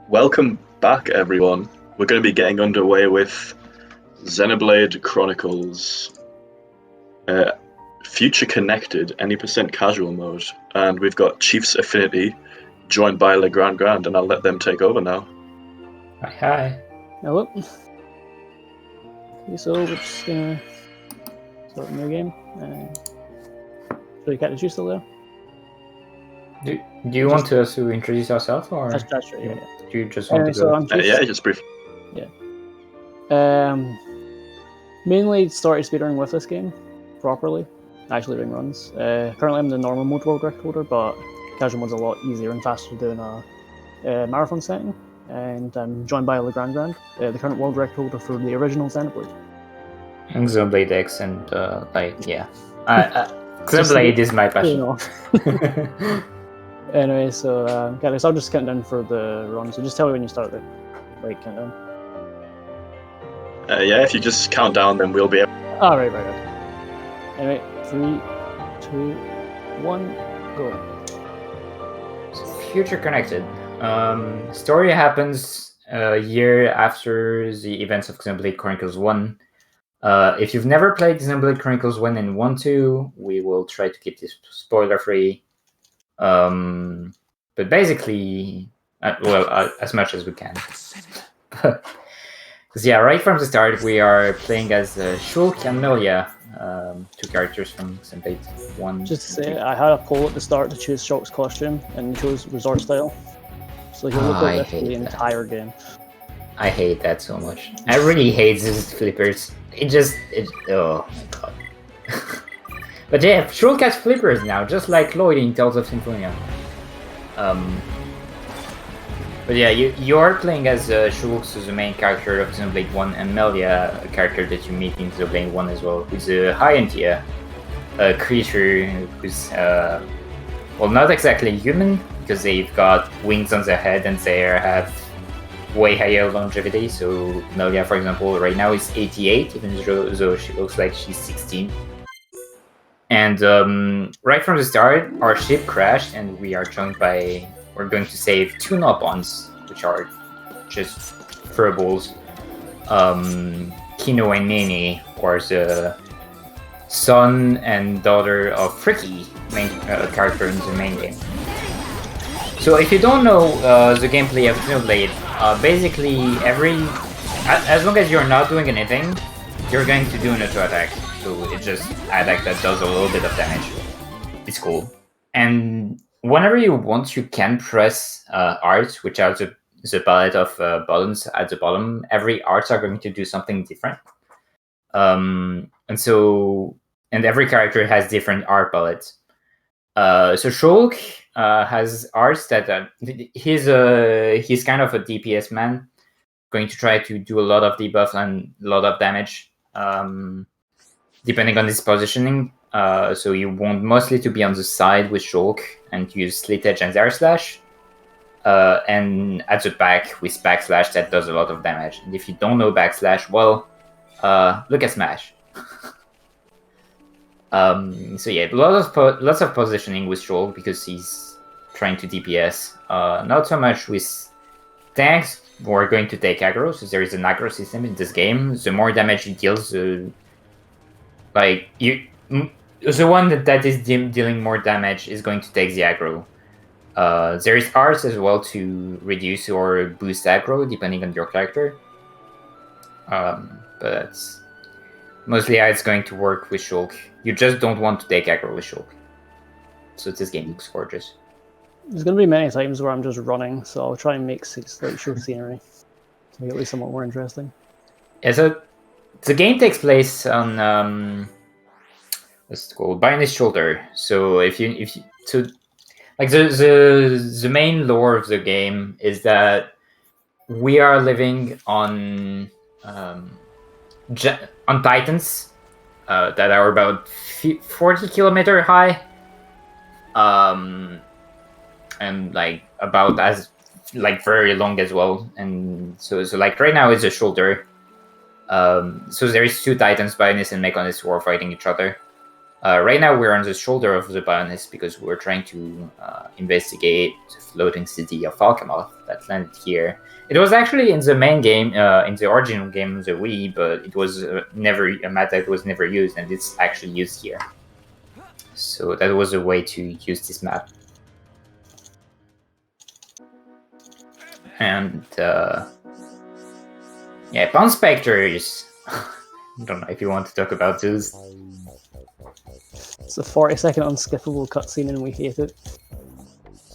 Welcome back, everyone. We're going to be getting underway with Xenoblade Chronicles, Future Connected, any percent casual mode, and we've got ChiefsAffinity joined by Le Grand Grand, and I'll let them take over now. Hi. Hello. Okay, so we're just gonna start a new game. So you got the juice still there? Do you want us to introduce ourselves, or That's right. Yeah. do you just want to So go? I'm Chiefs. Yeah, just brief. Mainly started speedrunning with this game properly, actually doing runs. Currently I'm the normal mode world record holder, but casual mode's a lot easier and faster doing a marathon setting. And I'm joined by Le Grand Grand, the current world record holder for the original Xenoblade. And Xenoblade X, and Xenoblade is my passion. Anyway, so guys, I'll just count down for the run. So just tell me when you start the countdown. Yeah, if you just count down, then we'll be able. Oh, right. Anyway, 3, 2, 1, go. Future Connected. Story happens a year after the events of Xenoblade Chronicles 1. If you've never played Xenoblade Chronicles 1 and 1-2, we will try to keep this spoiler-free. But basically, as much as we can. Because right from the start, we are playing as Shulk and Melia, two characters from Xenoblade 1. Just to say, I had a poll at the start to choose Shulk's costume, and he chose resort style. So he'll look like this for the entire game. I hate that so much. I really hate these flippers. Oh my god. But yeah, Shulk has flippers now, just like Lloyd in Tales of Symphonia. But yeah, you are playing as Shulk, so the main character of Xenoblade 1, and Melia, a character that you meet in Xenoblade 1 as well, who's a High-Entia, a creature who's, not exactly human, because they've got wings on their head and they have way higher longevity. So Melia, for example, right now is 88, even though she looks like she's 16. And right from the start, our ship crashed, and we are joined by... We're going to save two Nopons, which are just furballs. Kino and Nene, who are the son and daughter of Fricky, main character in the main game. So if you don't know the gameplay of Xenoblade, basically as long as you're not doing anything, you're going to do an auto attack. So it's just attack that does a little bit of damage. It's cool. And whenever you want, you can press art, which are the palette of buttons at the bottom. Every arts are going to do something different. And every character has different art palettes. So Shulk has arts that he's kind of a DPS man, going to try to do a lot of debuff and a lot of damage, depending on his positioning. So you want mostly to be on the side with Shulk and use Slit Edge and Air Slash, and at the back with Backslash that does a lot of damage. And if you don't know Backslash, well, look at Smash. So yeah, lots of positioning with Shulk because he's trying to DPS. Not so much with tanks who are going to take aggro. So there is an aggro system in this game. The more damage he deals, the one that is dealing more damage is going to take the aggro. There is arts as well to reduce or boost aggro depending on your character. But mostly how it's going to work with Shulk. You just don't want to take aggro with Shulk. So this game looks gorgeous. There's going to be many times where I'm just running, so I'll try and make show scenery to make it at least somewhat more interesting. Yeah, so the game takes place on what's it called? Bionis Shoulder. So the main lore of the game is that we are living on Titans that are about 40 kilometer high, and about as very long as well. And so right now it's a shoulder. So there is two Titans, Bionis and Mechonis, who are fighting each other. Right now, we're on the shoulder of the Bionist because we're trying to investigate the floating city of Alchemoth that landed here. It was actually in the main game, in the original game, the Wii, but it was never a map that was never used, and it's actually used here. So that was a way to use this map. And yeah, Bound Specters. I don't know if you want to talk about those. It's a 40-second unskippable cutscene and we hate it.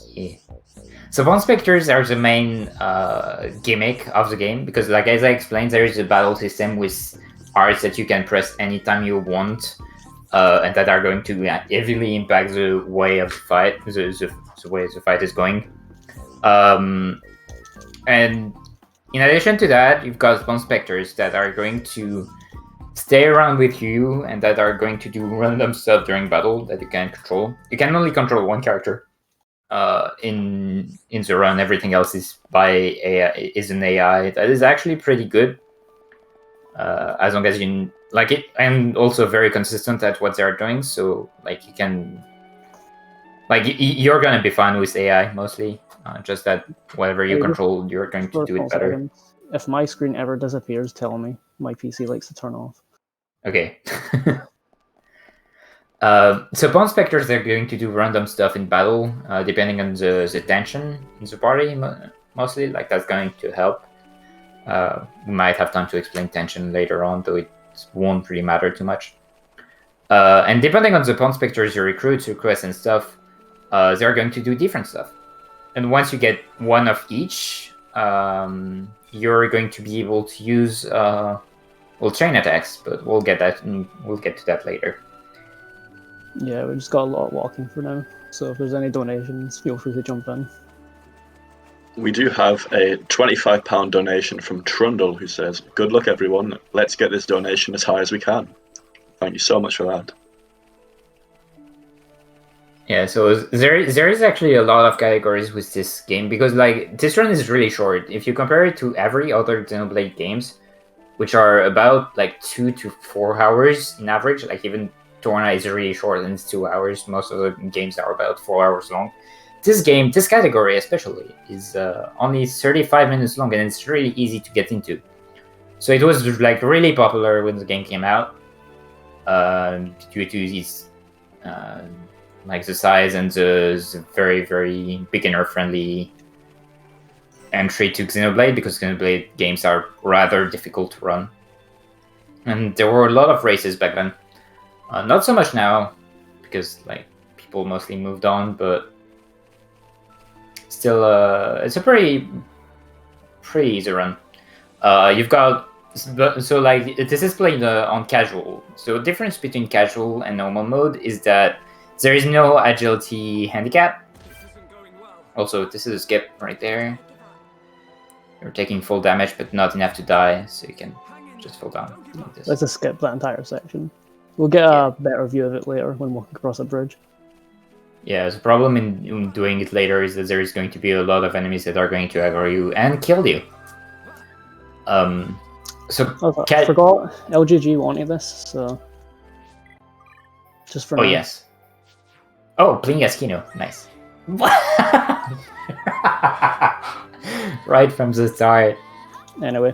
Yeah. So Bound Specters are the main gimmick of the game because, like as I explained, there is a battle system with arts that you can press anytime you want, and that are going to heavily impact the way of the fight, the way the fight is going. And in addition to that, you've got Bound Specters that are going to stay around with you and that are going to do random stuff during battle that you can control. You can only control one character in the run. Everything else is by AI, is an AI that is actually pretty good, as long as you like it, and also very consistent at what they're doing. So like you can, like you're gonna be fine with AI mostly. Just that whatever you control, you're going to do it better. If my screen ever disappears, tell me. My PC likes to turn off. Okay. So Bound Specters are going to do random stuff in battle, depending on the tension in the party, mostly. Like that's going to help. We might have time to explain tension later on, though it won't really matter too much. And depending on the Bound Specters you recruit, your quests and stuff, they're going to do different stuff. And once you get one of each, you're going to be able to use chain attacks, but we'll get to that later. Yeah, we just got a lot of walking for now, so if there's any donations, feel free to jump in. We do have a £25 donation from Trundle who says, "Good luck everyone, let's get this donation as high as we can." Thank you so much for that. Yeah, so there is actually a lot of categories with this game because like this run is really short. If you compare it to every other Xenoblade games, which are about like 2 to 4 hours in average, like even Torna is really short and it's 2 hours. Most of the games are about 4 hours long. This category especially, is only 35 minutes long and it's really easy to get into. So it was like really popular when the game came out, due to these like the size and the very, very beginner-friendly entry to Xenoblade, because Xenoblade games are rather difficult to run. And there were a lot of races back then. Not so much now, because like people mostly moved on, but still, it's a pretty easy run. You've got so like this is played on casual. So the difference between casual and normal mode is that there is no agility handicap. Also, this is a skip right there. You're taking full damage, but not enough to die, so you can just fall down like this. Let's just skip that entire section. We'll get a better view of it later when walking across a bridge. Yeah, the problem in doing it later is that there is going to be a lot of enemies that are going to aggro you and kill you. So I forgot LGG wanted this, so just for now. Oh yes. Oh, playing Eskino, nice. Right from the start. Anyway.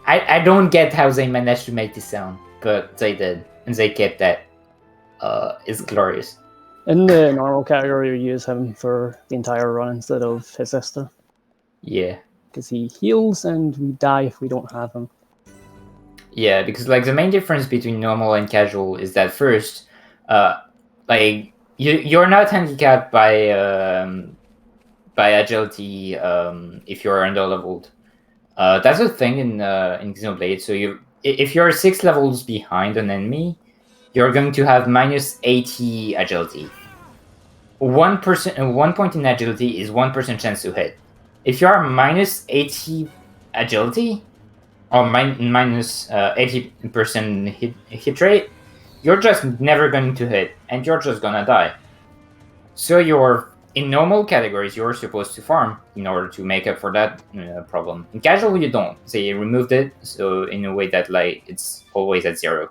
I don't get how they managed to make this sound, but they did, and they kept that. It's glorious. In the normal category, you use him for the entire run instead of his sister. Yeah. Because he heals and we die if we don't have him. Yeah, because like the main difference between normal and casual is that first, like you're not handicapped by agility if you're underleveled. That's a thing in Xenoblade. So if you're 6 levels behind an enemy, you're going to have minus 80 agility. 1 point in agility is 1% chance to hit. If you are minus 80 agility, or minus 80% hit rate, you're just never going to hit, and you're just gonna die. So your in normal categories, you're supposed to farm in order to make up for that problem. In casual, you don't. They removed it, so in a way that like it's always at 0.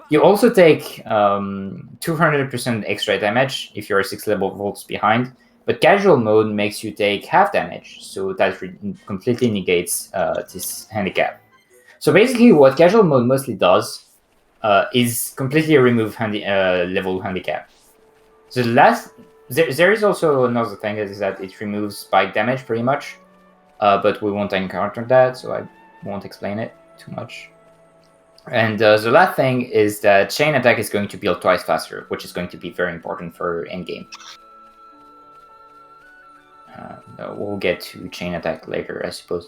You also take 200% extra damage if you're 6 level volts behind, but casual mode makes you take half damage, so that completely negates this handicap. So basically, what casual mode mostly does is completely remove level handicap. So there is also another thing is that it removes spike damage pretty much, but we won't encounter that, so I won't explain it too much. And the last thing is that chain attack is going to build twice faster, which is going to be very important for endgame. We'll get to chain attack later, I suppose.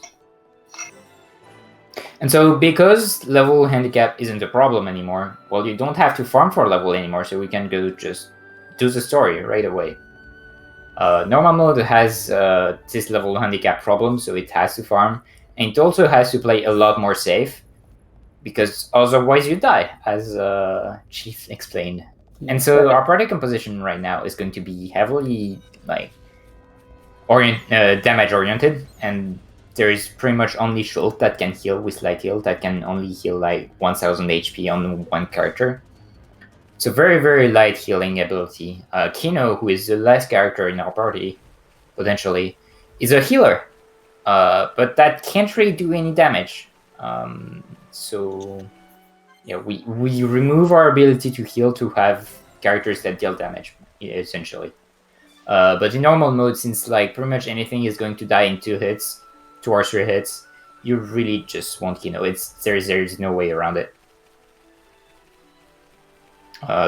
And so because level handicap isn't a problem anymore, well, you don't have to farm for level anymore, so we can go just do the story right away. Normal mode has this level handicap problem, so it has to farm, and it also has to play a lot more safe, because otherwise you die, as Chief explained. And so our party composition right now is going to be heavily like damage oriented, and there is pretty much only Schultz that can heal with slight heal, that can only heal like 1000 HP on one character. So very, very light healing ability. Kino, who is the last character in our party, potentially, is a healer, but that can't really do any damage. So yeah, we remove our ability to heal to have characters that deal damage, essentially. But in normal mode, since like pretty much anything is going to die in 2 or 3 hits, you really just want Kino. There's no way around it.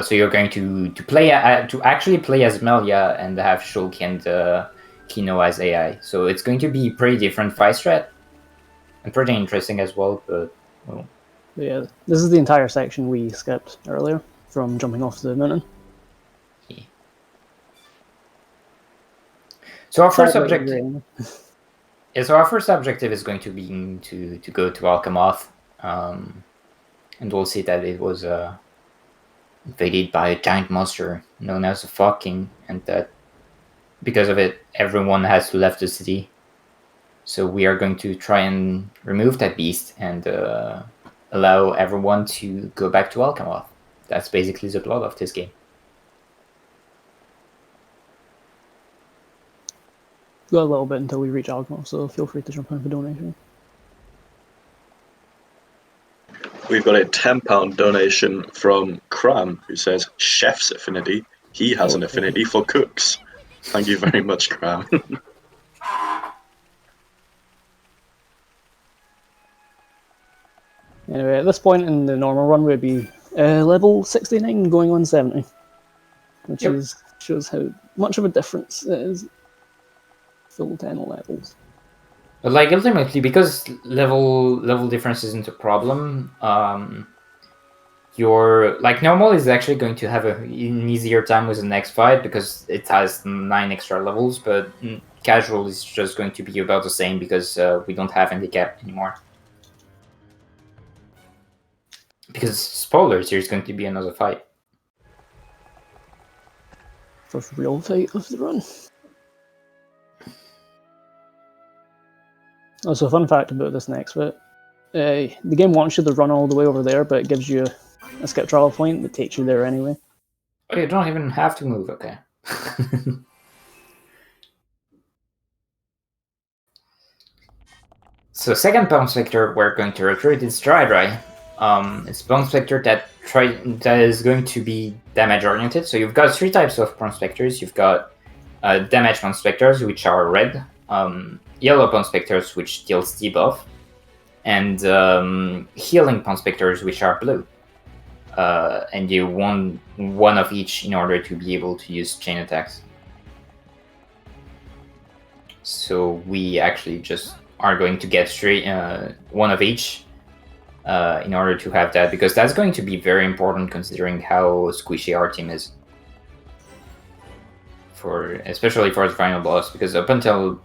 So you're going to play to actually play as Melia and have Shulk and Kino as AI. So it's going to be pretty different fight strat, and pretty interesting as well. But well. Yeah, this is the entire section we skipped earlier from jumping off the mountain. Yeah. So our first objective. Yeah, so our first objective is going to be to go to Alchemoth, and we'll see that it was invaded by a giant monster known as the Fog King, and that because of it, everyone has left the city. So we are going to try and remove that beast and allow everyone to go back to Alchemoth. That's basically the plot of this game. We've got a little bit until we reach Alchemoth, so feel free to jump in for donation. We've got a £10 donation from Cram, who says, Chef's Affinity. He has an affinity for cooks. Thank you very much, Cram. Anyway, at this point in the normal run, we'd be level 69 going on 70, which shows how much of a difference it is. Full 10 levels. But like ultimately, because level difference isn't a problem, your like normal is actually going to have an easier time with the next fight because it has 9 extra levels, but casual is just going to be about the same because we don't have handicap anymore. Because spoilers, there's going to be another fight. First real fight of the run. Also, a fun fact about this next bit. The game wants you to run all the way over there, but it gives you a skip travel point that takes you there anyway. Oh, you don't even have to move, okay. So second Bounce Vector we're going to recruit is Dry. It's Bounce Vector that is going to be damage oriented. So you've got 3 types of Bounce Vectors. You've got damage Bounce Vectors, which are red, yellow Bounce Vectors, which deals debuff, and healing Bounce Vectors, which are blue. And you want one of each in order to be able to use chain attacks. So we actually just are going to get one of each in order to have that, because that's going to be very important considering how squishy our team is. Especially for the final boss, because up until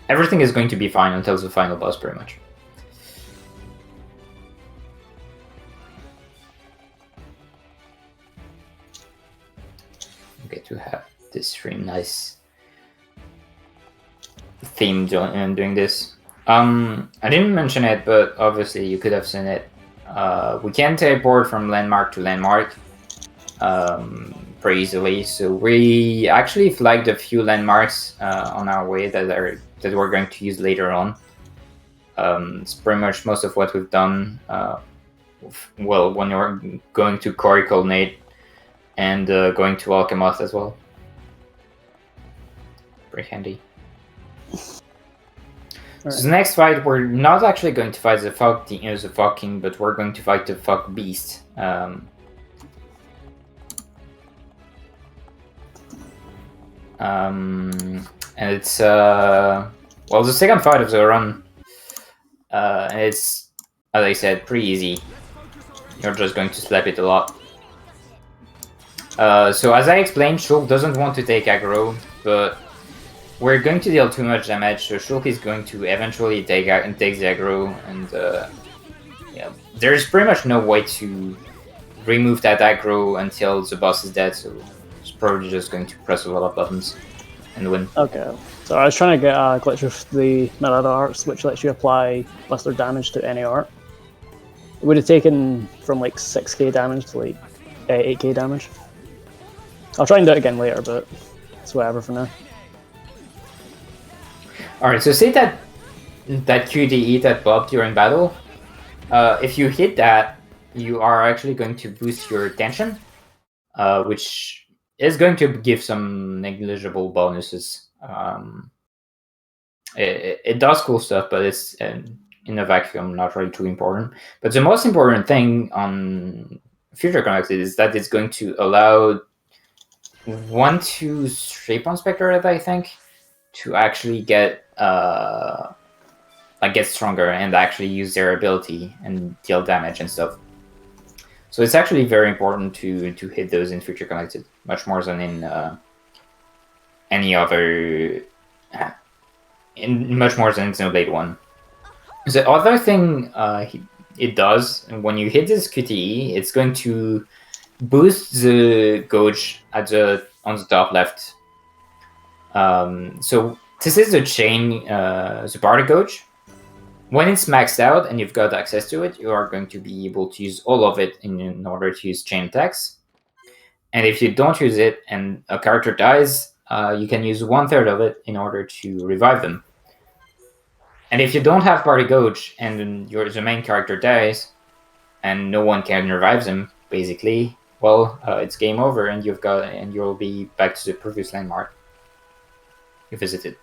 everything is going to be fine until the final boss, pretty much. Okay, to have this really nice theme doing this. I didn't mention it, but obviously you could have seen it. We can teleport from landmark to landmark pretty easily. So we actually flagged a few landmarks on our way that we're going to use later on. It's pretty much most of what we've done. Well, when you're going to Chronicles Nate and going to Alchemoth as well. Pretty handy. Right. So the next fight, we're not actually going to fight the Fog King, but we're going to fight the Fog Beast. And it's well, the second fight of the run. And it's, as I said, pretty easy. You're just going to slap it a lot. So as I explained, Shulk doesn't want to take aggro, but we're going to deal too much damage, so Shulk is going to eventually take the aggro, and yeah, there's pretty much no way to remove that aggro until the boss is dead, so it's probably just going to press a lot of buttons and win. Okay, so I was trying to get a glitch with the Mirada arts, which lets you apply lesser damage to any art. It would have taken from like 6k damage to like 8k damage. I'll try and do it again later, but it's whatever for now. Alright, so say that QDE that popped during battle, if you hit that, you are actually going to boost your tension, which is going to give some negligible bonuses. It does cool stuff, but it's in a vacuum not really too important. But the most important thing on Future Connected is that it's going to allow 1-2 Shape Inspector, I think, to actually get get stronger and actually use their ability and deal damage and stuff. So it's actually very important to hit those in Future Connected, much more than in any other, much more than Xenoblade 1. The other thing it does, when you hit this QTE, it's going to boost the gauge on the top left. So this is the chain, the barter gauge. When it's maxed out and you've got access to it, you are going to be able to use all of it in order to use chain attacks. And if you don't use it and a character dies, you can use 1/3 of it in order to revive them. And if you don't have party gauge and the main character dies and no one can revive them, basically, well, it's game over and you'll be back to the previous landmark you visited.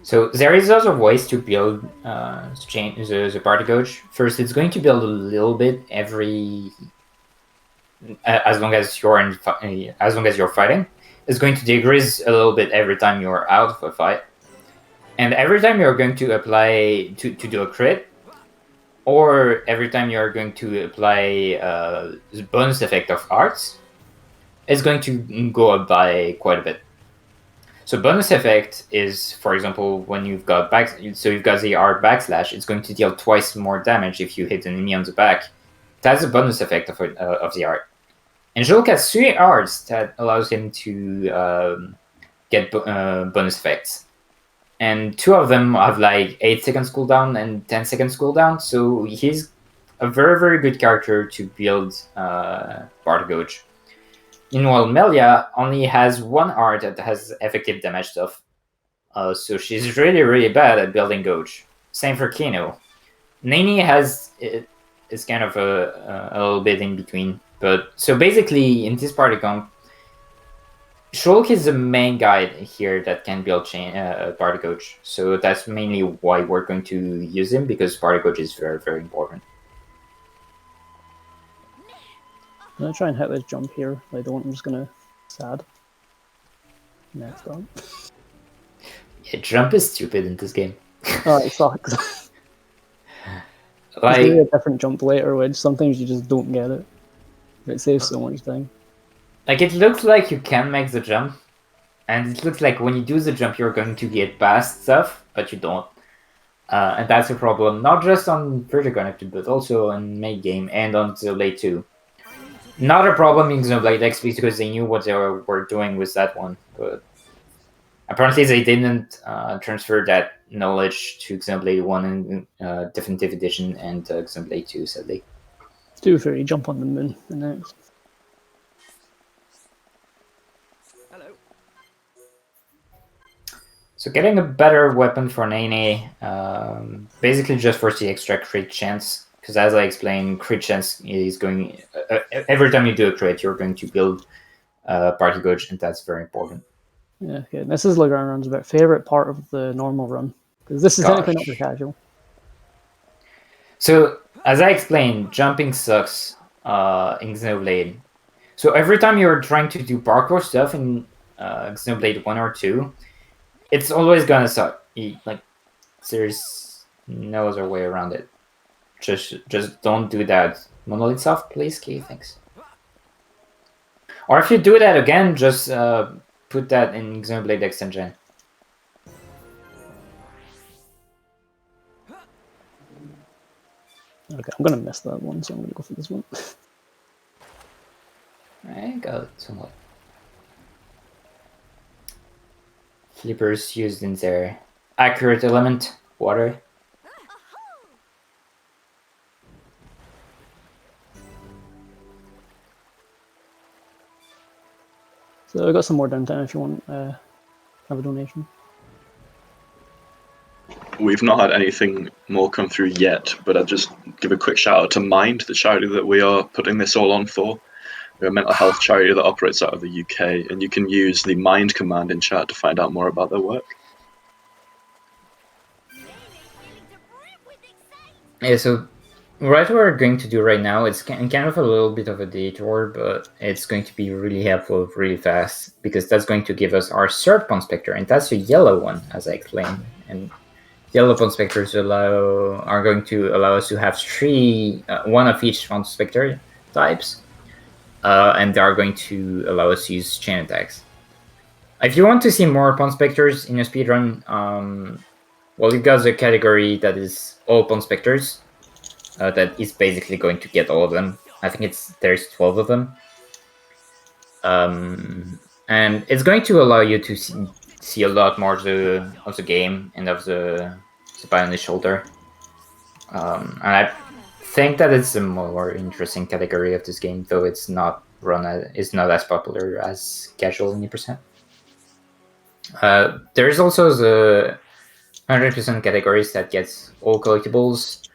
So there is other ways to build the party gauge. First, it's going to build a little bit every as long as you're fighting. It's going to decrease a little bit every time you're out of a fight, and every time you're going to apply to do a crit, or every time you're going to apply the bonus effect of arts, it's going to go up by quite a bit. So bonus effect is, for example, when you've got you've got the art backslash, it's going to deal twice more damage if you hit an enemy on the back. That's a bonus effect of the art. And Shulk has 3 arts that allows him to get bonus effects. And 2 of them have like 8 seconds cooldown and 10 seconds cooldown, so he's a very, very good character to build Barter Gauge. Meanwhile, Melia only has 1 art that has effective damage stuff, so she's really, really bad at building Gauge. Same for Kino. Nani is kind of a little bit in between. But so basically, in this party comp, Shulk is the main guy here that can build party coach. So that's mainly why we're going to use him, because party coach is very, very important. I'm gonna try and hit this jump here. If I don't, I'm just gonna sad. Next one. Yeah, jump is stupid in this game. Oh, it sucks. Like, there's a different jump later, which sometimes you just don't get it. It saves so much time. Like, it looks like you can make the jump, and it looks like when you do the jump, you're going to get past stuff, but you don't. And that's a problem, not just on Vertigo Connected, but also on main game and on Xenoblade 2. not a problem in Xenoblade X because they knew what they were doing with that one, but apparently they didn't transfer that knowledge to Xenoblade 1 and Definitive Edition and Xenoblade 2, sadly. Do fair, you jump on the moon and next. So getting a better weapon for Nene, basically just for the extra crit chance, because as I explained, crit chance is going... every time you do a crit, you're going to build party gauge, and that's very important. Yeah, okay. This is Lagrange's favorite part of the normal run, because this is technically not for casual. So, as I explained, jumping sucks in Xenoblade. So every time you're trying to do parkour stuff in Xenoblade 1 or 2, it's always gonna suck. Like, there's no other way around it. Just don't do that. Monolith Soft, please, Key, thanks. Or if you do that again, just put that in Xenoblade Extension. Okay, I'm gonna miss that one, so I'm gonna go for this one. I got somewhat. Flippers used in their accurate element, water. So I got some more downtime if you want have a donation. We've not had anything more come through yet, but I'll just give a quick shout out to Mind, the charity that we are putting this all on for. We're a mental health charity that operates out of the UK, and you can use the Mind command in chat to find out more about their work. Yeah, so what we're going to do right now, it's kind of a little bit of a detour, but it's going to be really helpful really fast, because that's going to give us our third Pawn Spectre, and that's a yellow one, as I explained. And yellow Pawn Spectres are going to allow us to have one of each Pawn Spectre types, and they are going to allow us to use chain attacks. If you want to see more Pawn Spectres in a speedrun, well, you've got the category that is all Pawn Spectres. That is basically going to get all of them. I think there's 12 of them. And it's going to allow you to see a lot more of the game and of the Bionic Shoulder. And I think that it's a more interesting category of this game, though it's not as popular as casual 90%. There's also the 100% categories that gets all collectibles,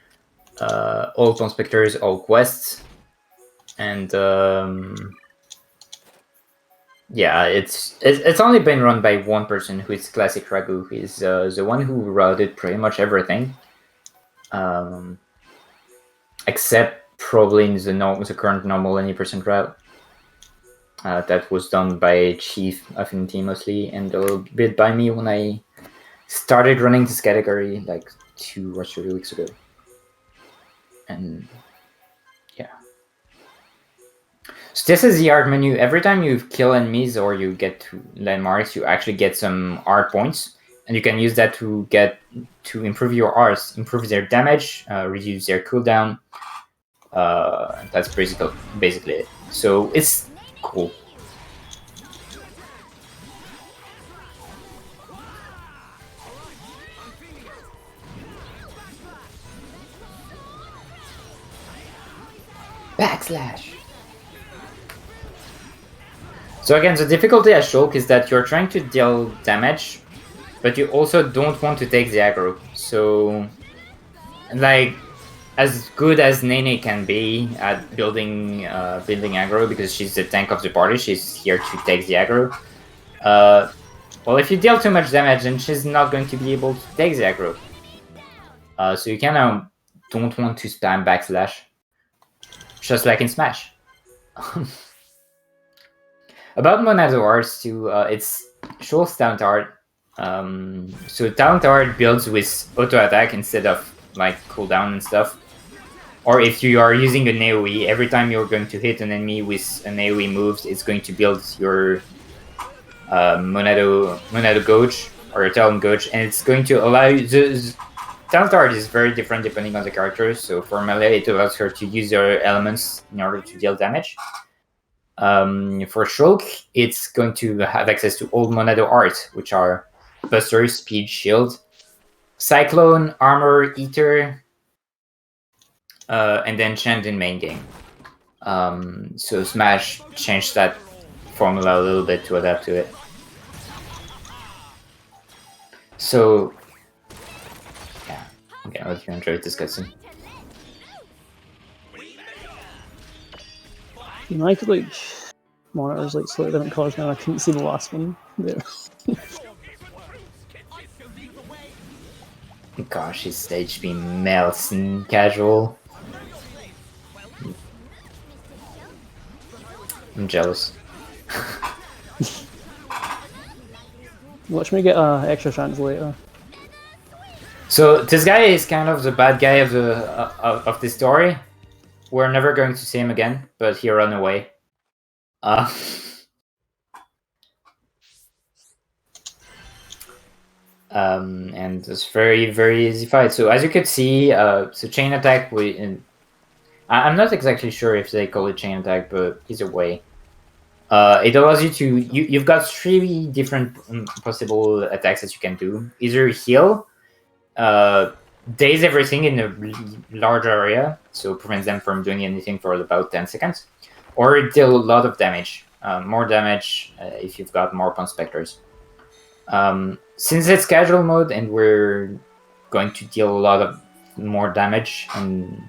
all Pawn Spectres, all quests, and yeah, it's only been run by one person, who is Classic Ragu. He's the one who routed pretty much everything, except probably in the current normal 90% route. That was done by ChiefsAffinity mostly, and a little bit by me when I started running this category like 2 or 3 weeks ago. And yeah. So this is the art menu. Every time you kill enemies or you get to landmarks, you actually get some art points, and you can use that to improve your arts, improve their damage, reduce their cooldown. That's basically it. So it's cool. Backslash. So again, the difficulty at Shulk is that you're trying to deal damage, but you also don't want to take the aggro. So, like, as good as Nene can be at building aggro, because she's the tank of the party, she's here to take the aggro. Well, if you deal too much damage, then she's not going to be able to take the aggro. So you kind of don't want to spam backslash. Just like in Smash. About Monado arts too, it's Shulk's talent art. So talent art builds with auto attack instead of like cooldown and stuff. Or if you are using an AoE, every time you're going to hit an enemy with an AoE move, it's going to build your Monado gauge or your talent gauge, and it's going to allow you. Talent art is very different depending on the character. So for Melee, it allows her to use her elements in order to deal damage. For Shulk, it's going to have access to all Monado art, which are Buster, Speed, Shield, Cyclone, Armor, Eater, and then Chant in main game. So Smash changed that formula a little bit to adapt to it. So, yeah, okay, I'll let you enjoy this cutscene. I could like monitors like slightly different colours now. I couldn't see the last one there. Gosh, his HP melts in casual. I'm jealous. Watch me get an extra translator. So this guy is kind of the bad guy of the of the story. We're never going to see him again, but he ran away. And it's very easy fight. So as you could see, so chain attack. I'm not exactly sure if they call it chain attack, but either way, it allows you to you've got 3 different possible attacks that you can do. Either heal, daze everything in a large area, so prevents them from doing anything for about 10 seconds, or deal a lot of damage, more damage if you've got more Pun Specters. Since it's casual mode and we're going to deal a lot of more damage, and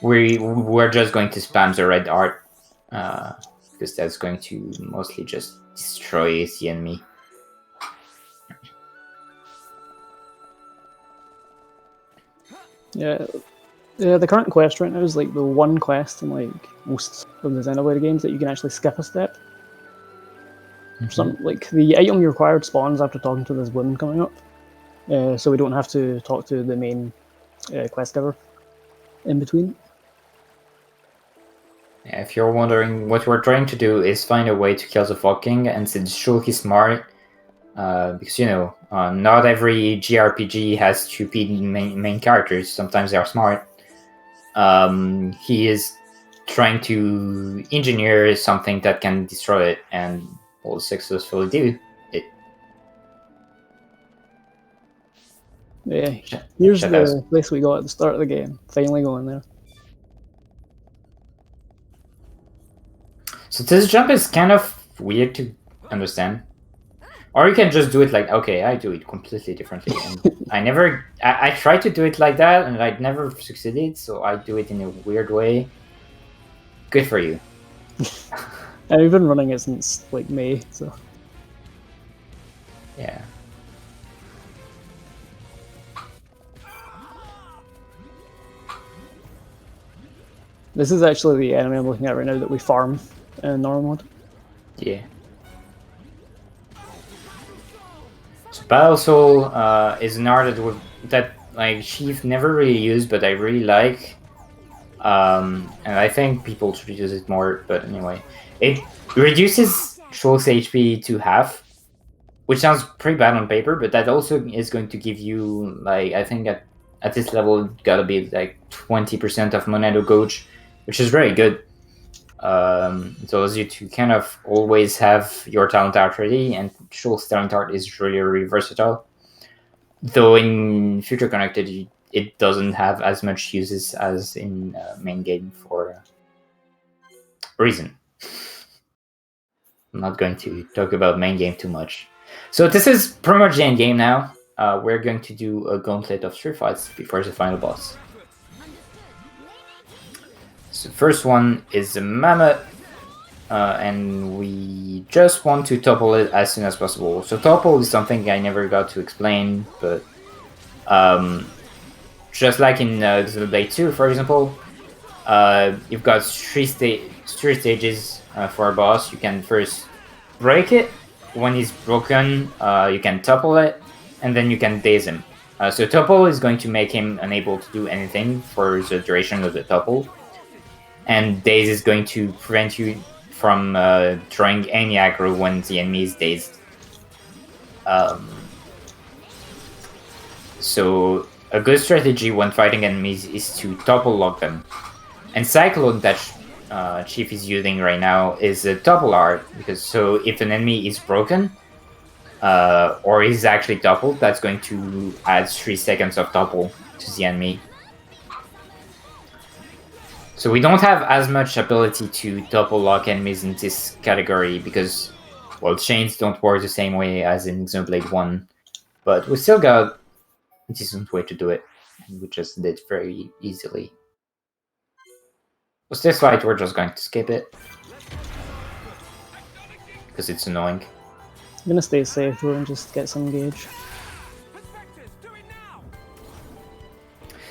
we're just going to spam the red art, because that's going to mostly just destroy the enemy. Yeah, the current quest right now is like the one quest in like most of the Xenoblade games that you can actually skip a step. Some like the item you required spawns after talking to this woman coming up, so we don't have to talk to the main quest giver in between. Yeah, if you're wondering, what we're trying to do is find a way to kill the Fog King, and since Shulk is smart, because not every JRPG has stupid main characters. Sometimes they are smart. He is trying to engineer something that can destroy it, and will successfully do it. Yeah, here's the place we got at the start of the game. Finally going there. So this jump is kind of weird to understand. Or you can just do it like, okay, I do it completely differently. And I tried to do it like that, and I never succeeded, so I do it in a weird way. Good for you. And we've been running it since like May, so. Yeah. This is actually the enemy I'm looking at right now that we farm in normal mode. Yeah. So Battle Soul is an art that like Chief never really used, but I really like. And I think people should use it more, but anyway. It reduces Shulk's HP to half, which sounds pretty bad on paper, but that also is going to give you, like, I think at this level, it gotta be like 20% of Monado gauge, which is very good. It allows you to kind of always have your talent art ready, and Shulk's talent art is really versatile. Though in Future Connected, it doesn't have as much uses as in main game for a reason. I'm not going to talk about main game too much. So this is pretty much the end game now. We're going to do a gauntlet of 3 fights before the final boss. So the first one is the Mammoth, and we just want to topple it as soon as possible. So topple is something I never got to explain, but just like in Xenoblade 2, for example, you've got 3 stages for a boss. You can first break it. When he's broken, you can topple it, and then you can daze him. So topple is going to make him unable to do anything for the duration of the topple, and daze is going to prevent you from drawing any aggro when the enemy is dazed. So a good strategy when fighting enemies is to topple lock them. And Cyclone Dash Chief is using right now is a double art, because so if an enemy is broken or is actually doubled, that's going to add 3 seconds of double to the enemy. So we don't have as much ability to double lock enemies in this category because, well, chains don't work the same way as in Xenoblade 1, but we still got a decent way to do it, and we just did very easily. With this fight, we're just going to skip it because it's annoying. I'm gonna stay safe though and just get some gauge.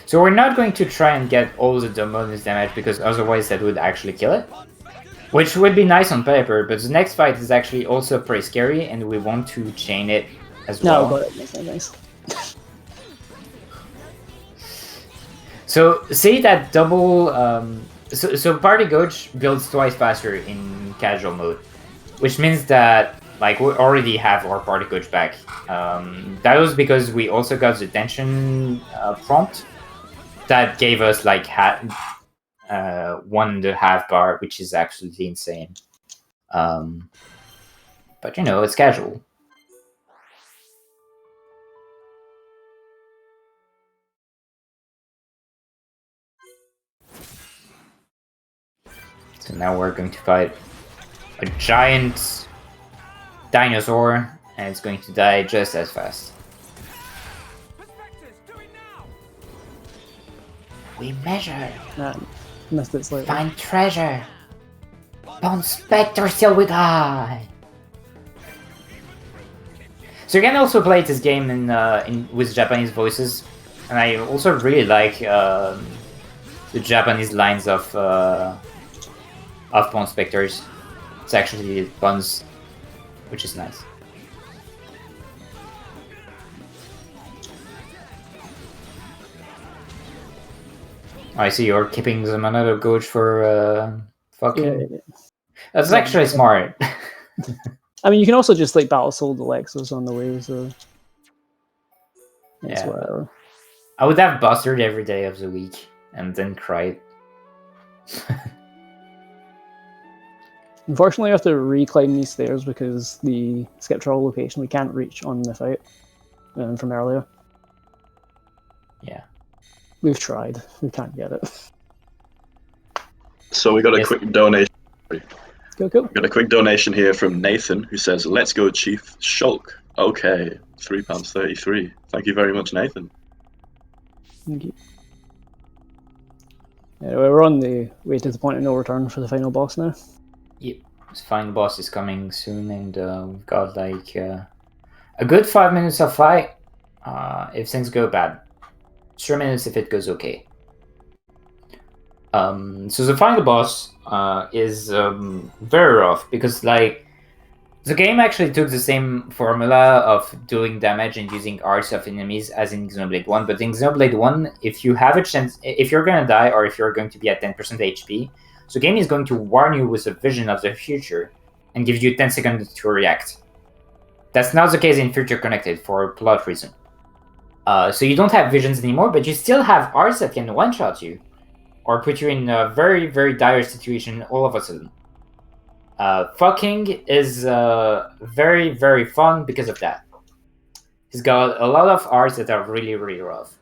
So we're not going to try and get all the bonus damage because otherwise that would actually kill it. Which would be nice on paper, but the next fight is actually also pretty scary and we want to chain it as well. No, but it's nice. So say that double... So Party Coach builds twice faster in casual mode, which means that like we already have our Party Coach back. That was because we also got the tension prompt that gave us like 1.5 bar, which is absolutely insane. But you know, it's casual. So now we're going to fight a giant dinosaur, and it's going to die just as fast. We measure. Missed it slightly. Find treasure. Bone Spectre still with I. So you can also play this game with Japanese voices, and I also really like the Japanese lines of Bone Spectres. It's actually puns, which is nice. I see you're keeping them another gauge for fucking. Yeah. That's actually smart. I mean, you can also just like battle soul the Lexus on the way, so it's Yeah. whatever. I would have Bustard every day of the week and then cried. Unfortunately, we have to reclimb these stairs because the sceptral location we can't reach on the fight from earlier. Yeah. We've tried. We can't get it. So we got a quick donation. Cool. We got a quick donation here from Nathan, who says, "Let's go, Chief. Shulk." Okay, £3.33. Thank you very much, Nathan. Thank you. Anyway, we're on the way to the point of no return for the final boss now. Yep. The final boss is coming soon, and we've got like a good 5 minutes of fight if things go bad. 3 minutes if it goes okay. So the final boss is very rough because like the game actually took the same formula of doing damage and using arts of enemies as in Xenoblade 1, but in Xenoblade 1, if you have a chance, if you're gonna die or if you're going to be at 10% HP, the game is going to warn you with a vision of the future and give you 10 seconds to react. That's not the case in Future Connected for plot reason. So you don't have visions anymore, but you still have arts that can one-shot you or put you in a very, very dire situation all of a sudden. Fucking is very, very fun because of that. He's got a lot of arts that are really, really rough.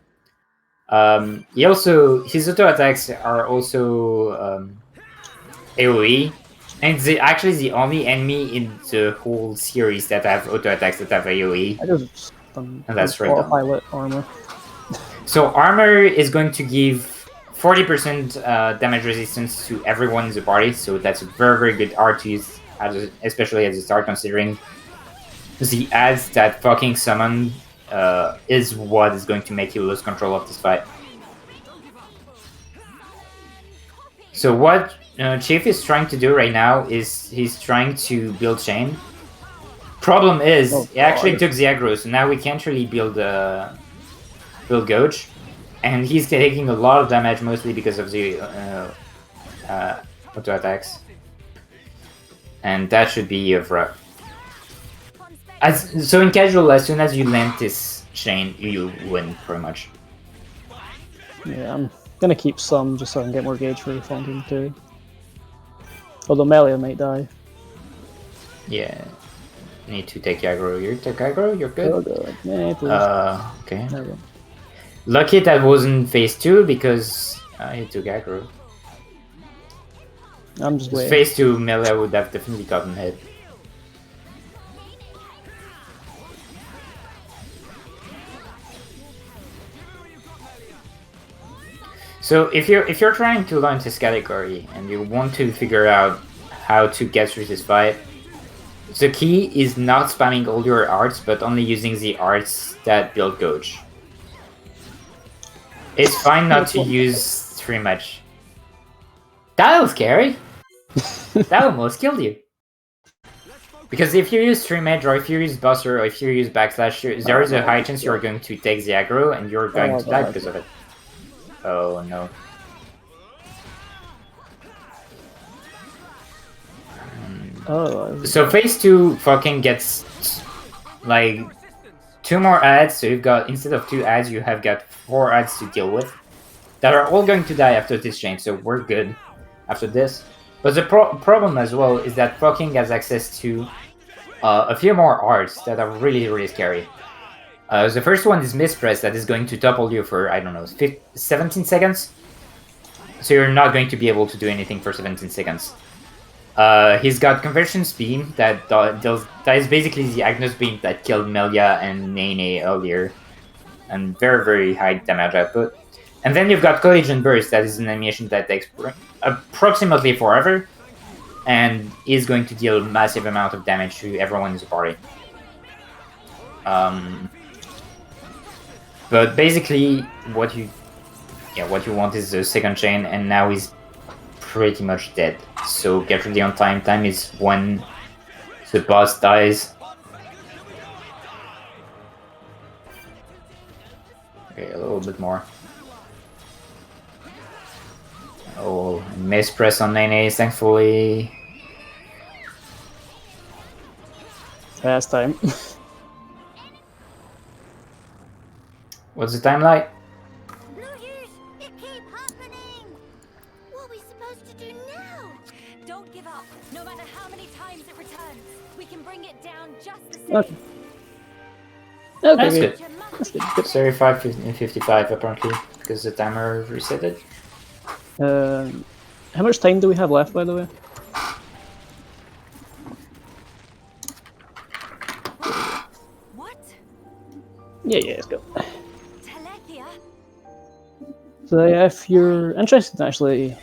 His auto attacks are also AoE, and it's actually the only enemy in the whole series that have auto attacks that have AoE. I just And that's right. Pilot armor. So armor is going to give 40% damage resistance to everyone in the party, so that's a very, very good art to use, especially at the start, considering the ads that fucking summon is what is going to make you lose control of this fight. So what Chief is trying to do right now is he's trying to build chain. Problem is, he actually took the aggro, so now we can't really build Gouge. And he's taking a lot of damage, mostly because of the auto attacks. And that should be a wrap. So in casual, as soon as you land this chain, you win, pretty much. Yeah, I'm gonna keep some just so I can get more gauge for Fountain too. Although Melia might die. Yeah. Need to take aggro. You take aggro? You're good? Oh god. Yeah, please. Okay. There we go. Lucky that wasn't phase 2 because he took aggro. I'm just Because waiting. phase 2 Melia would have definitely gotten hit. So if you're trying to launch this category and you want to figure out how to get through this fight, the key is not spamming all your arts, but only using the arts that build gauge. It's fine not to use too much. That was scary. That almost killed you. Because if you use Stream Edge, or if you use Buster, or if you use Backslash, there is a high chance you're going to take the aggro and you're going to die because of it. Oh no. Oh. So phase 2 fucking gets like 2 more ads, so you've got, instead of 2 ads, you have got 4 ads to deal with. That are all going to die after this change, so we're good after this. But the problem as well is that fucking has access to a few more arts that are really, really scary. The first one is Mispress, that is going to topple you for, I don't know, 17 seconds. So you're not going to be able to do anything for 17 seconds. He's got Conversion's Beam, that is basically the Agnes Beam that killed Melia and Nene earlier. And very, very high damage output. And then you've got Collision Burst, that is an animation that takes approximately forever. And is going to deal a massive amount of damage to everyone in the party. But basically, what you want is the second chain, and now he's pretty much dead. So get ready on time. Time is when the boss dies. Okay, a little bit more. Oh, mispress on Nene, thankfully. Last time. What's the time like? No use! It keep happening! What are we supposed to do now? Don't give up. No matter how many times it returns, we can bring it down just the same. Okay. Okay, That's good. good. That's good. Good. 35 and 55 apparently, because the timer reset it. How much time do we have left, by the way? What? Yeah, let's go. Telethia? So yeah, if you're interested in actually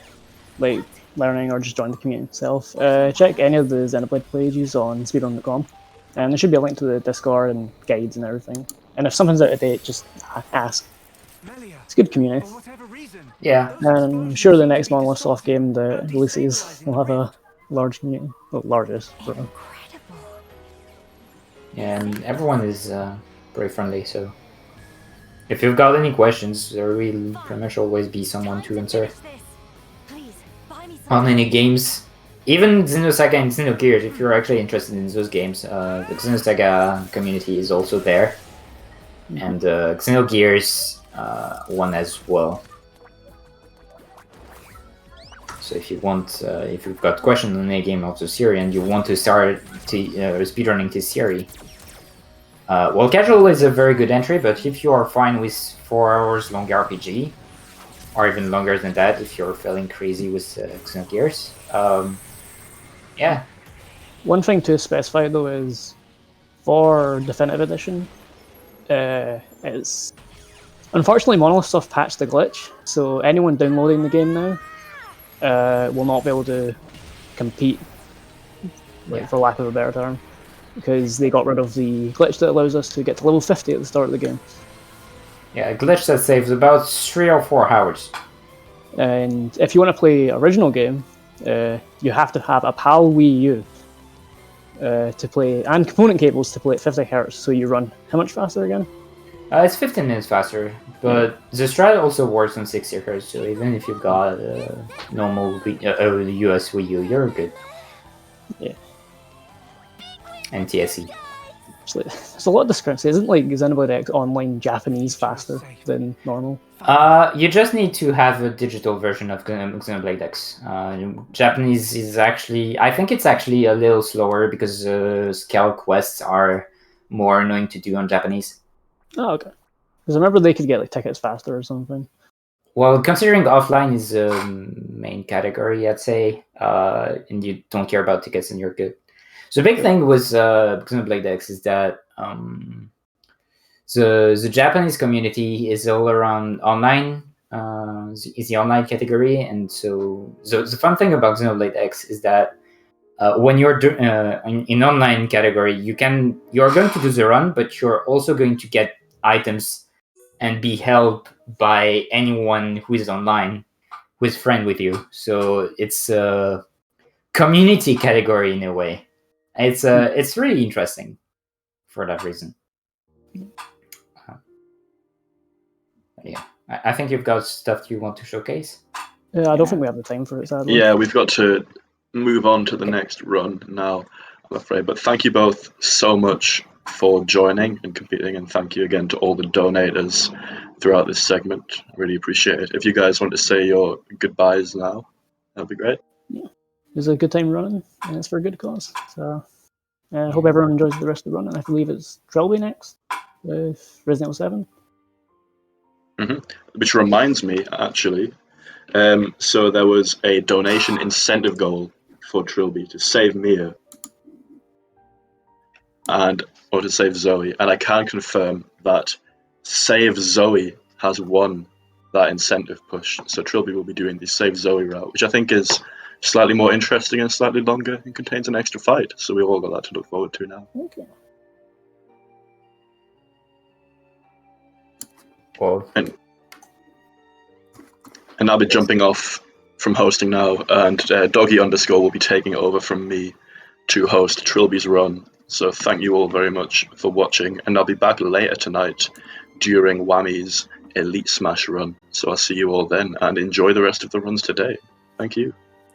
like learning or just join the community itself, check any of the Xenoblade pages on speedrun.com, and there should be a link to the Discord and guides and everything. And if something's out of date, just ask. It's a good community. Yeah. And I'm sure the next Monolith Soft game that releases will have a large community. Well, largest. So. Incredible. Yeah, and everyone is very friendly, so if you've got any questions, there will pretty much always be someone to answer. Please, buy me some. On any games, even Xenosaga and Xenogears, if you're actually interested in those games, the Xenosaga community is also there, and Xenogears one as well. So if you want, if you've got questions on any game of the series and you want to start speedrunning this series, well, casual is a very good entry, but if you are fine with 4 hours long RPG, or even longer than that, if you're feeling crazy with Xenogears, yeah. One thing to specify though is for Definitive Edition, it's unfortunately Monolith Soft patched the glitch, so anyone downloading the game now will not be able to compete, for lack of a better term, because they got rid of the glitch that allows us to get to level 50 at the start of the game. Yeah, a glitch that saves about 3 or 4 hours. And if you want to play original game, you have to have a PAL Wii U to play, and component cables to play at 50 Hz, so you run how much faster again? It's 15 minutes faster, but the Strat also works on 60 Hz, so even if you've got a normal US Wii U, you're good. Yeah. And TSE. Actually, there's a lot of discrepancy. Isn't like Xenoblade X Online Japanese faster than normal? You just need to have a digital version of Xenoblade X. Japanese is actually, I think it's actually a little slower because scale quests are more annoying to do on Japanese. Oh, okay. Because I remember they could get like tickets faster or something. Well, considering offline is a main category, I'd say, and you don't care about tickets and you're good. So the big thing with Xenoblade X is that the Japanese community is all around online, is the online category, and so the fun thing about Xenoblade X is that when you're in online category, you're going to do the run, but you're also going to get items and be helped by anyone who is online, who is friend with you. So it's a community category in a way. It's really interesting for that reason. Yeah, I think you've got stuff you want to showcase. Yeah, I don't think we have the time for it, sadly. Yeah, we've got to move on to the next run now, I'm afraid. But thank you both so much for joining and competing, and thank you again to all the donators throughout this segment. Really appreciate it. If you guys want to say your goodbyes now, that'd be great. Yeah, it was a good time running, and it's for a good cause. So I hope everyone enjoys the rest of the run, and I believe it's Trilby next with Resident Evil 7. Which reminds me, actually, so there was a donation incentive goal for Trilby to save Mia or to save Zoe, and I can confirm that Save Zoe has won that incentive push. So Trilby will be doing the Save Zoe route, which I think is slightly more interesting and slightly longer and contains an extra fight. So we've all got that to look forward to now. Okay. Well, and I'll be jumping off from hosting now, and Doggy _ will be taking over from me to host Trilby's run. So thank you all very much for watching, and I'll be back later tonight during Whammy's Elite Smash run. So I'll see you all then, and enjoy the rest of the runs today. Thank you.